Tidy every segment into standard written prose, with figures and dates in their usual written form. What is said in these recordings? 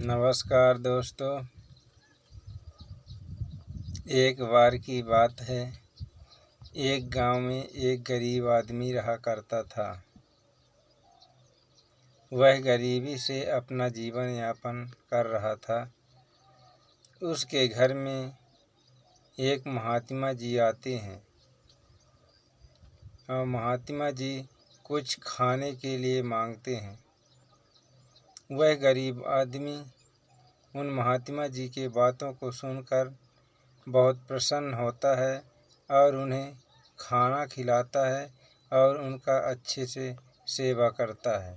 नमस्कार दोस्तों। एक बार की बात है, एक गांव में एक गरीब आदमी रहा करता था। वह गरीबी से अपना जीवन यापन कर रहा था। उसके घर में एक महात्मा जी आते हैं और महात्मा जी कुछ खाने के लिए मांगते हैं। वह गरीब आदमी उन महात्मा जी के बातों को सुनकर बहुत प्रसन्न होता है और उन्हें खाना खिलाता है और उनका अच्छे से सेवा करता है।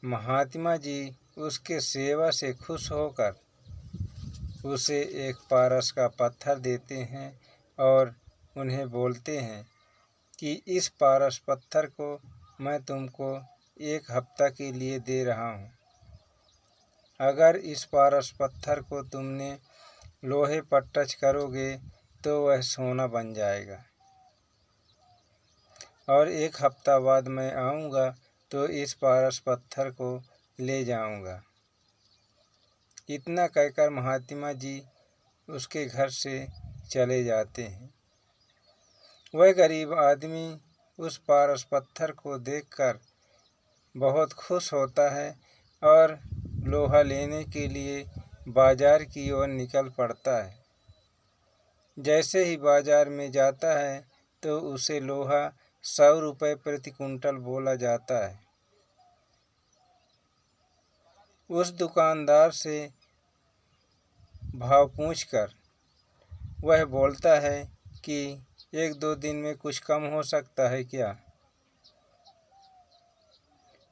महात्मा जी उसके सेवा से खुश होकर उसे एक पारस का पत्थर देते हैं और उन्हें बोलते हैं कि इस पारस पत्थर को मैं तुमको 1 हफ्ता के लिए दे रहा हूँ। अगर इस पारस पत्थर को तुमने लोहे पर टच करोगे तो वह सोना बन जाएगा और 1 हफ्ता बाद मैं आऊँगा तो इस पारस पत्थर को ले जाऊँगा। इतना कहकर महात्मा जी उसके घर से चले जाते हैं। वह गरीब आदमी उस पारस पत्थर को देखकर बहुत खुश होता है और लोहा लेने के लिए बाजार की ओर निकल पड़ता है। जैसे ही बाजार में जाता है तो उसे लोहा 100 रुपये प्रति कुंटल बोला जाता है। उस दुकानदार से भाव पूछकर वह बोलता है कि 1-2 दिन में कुछ कम हो सकता है क्या?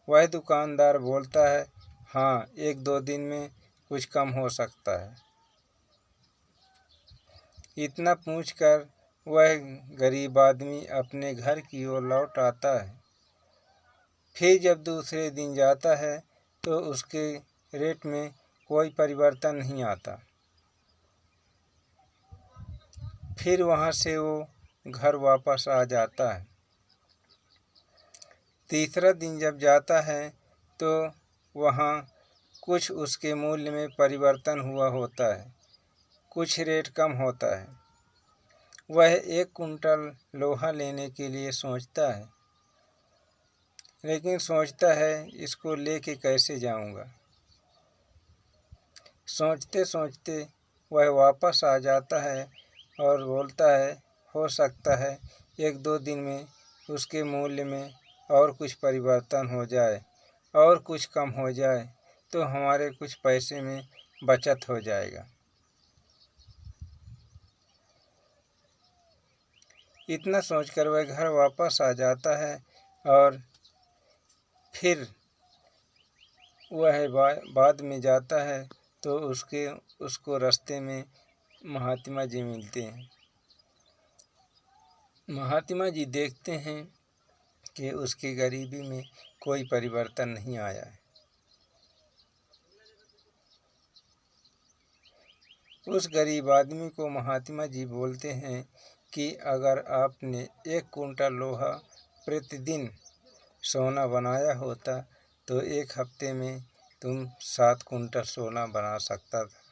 वह दुकानदार बोलता है, हाँ, 1-2 दिन में कुछ कम हो सकता है। इतना पूछकर वह गरीब आदमी अपने घर की ओर लौट आता है। फिर जब दूसरे दिन जाता है तो उसके रेट में कोई परिवर्तन नहीं आता। फिर वहाँ से वो घर वापस आ जाता है। तीसरा दिन जब जाता है तो वहाँ कुछ उसके मूल्य में परिवर्तन हुआ होता है, कुछ रेट कम होता है। वह 1 कुंटल लोहा लेने के लिए सोचता है, लेकिन सोचता है इसको लेके कैसे जाऊंगा। सोचते सोचते वह वापस आ जाता है और बोलता है हो सकता है 1-2 दिन में उसके मूल्य में और कुछ परिवर्तन हो जाए और कुछ कम हो जाए तो हमारे कुछ पैसे में बचत हो जाएगा। इतना सोचकर वह घर वापस आ जाता है और फिर वह बाद में जाता है तो उसको रास्ते में महात्मा जी मिलते हैं। महात्मा जी देखते हैं कि उसकी गरीबी में कोई परिवर्तन नहीं आया है। उस गरीब आदमी को महात्मा जी बोलते हैं कि अगर आपने 1 कुंटल लोहा प्रतिदिन सोना बनाया होता तो 1 हफ्ते में तुम 7 कुंटल सोना बना सकता था।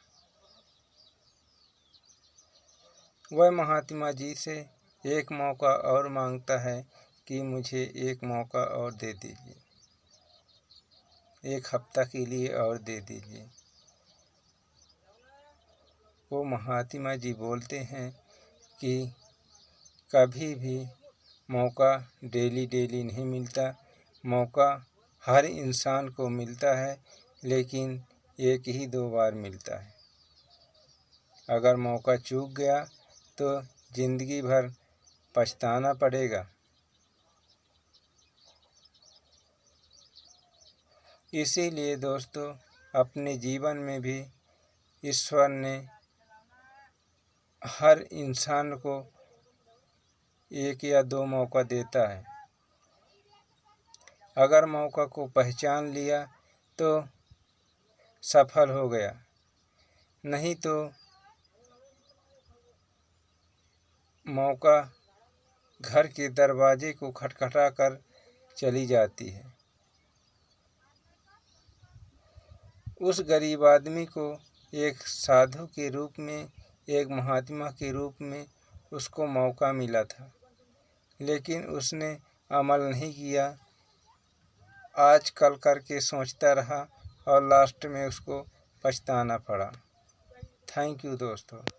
वह महात्मा जी से एक मौका और मांगता है कि मुझे 1 मौका और दे दीजिए, 1 हफ्ता के लिए और दे दीजिए। वो महात्मा जी बोलते हैं कि कभी भी मौका डेली नहीं मिलता। मौका हर इंसान को मिलता है, लेकिन 1 ही 2 बार मिलता है। अगर मौका चूक गया तो ज़िंदगी भर पछताना पड़ेगा। इसीलिए दोस्तों, अपने जीवन में भी ईश्वर ने हर इंसान को 1 या 2 मौका देता है। अगर मौका को पहचान लिया तो सफल हो गया, नहीं तो मौका घर के दरवाजे को खटखटा कर चली जाती है। उस गरीब आदमी को एक साधु के रूप में, एक महात्मा के रूप में उसको मौका मिला था, लेकिन उसने अमल नहीं किया। आज कल करके सोचता रहा और लास्ट में उसको पछताना पड़ा। थैंक यू दोस्तों।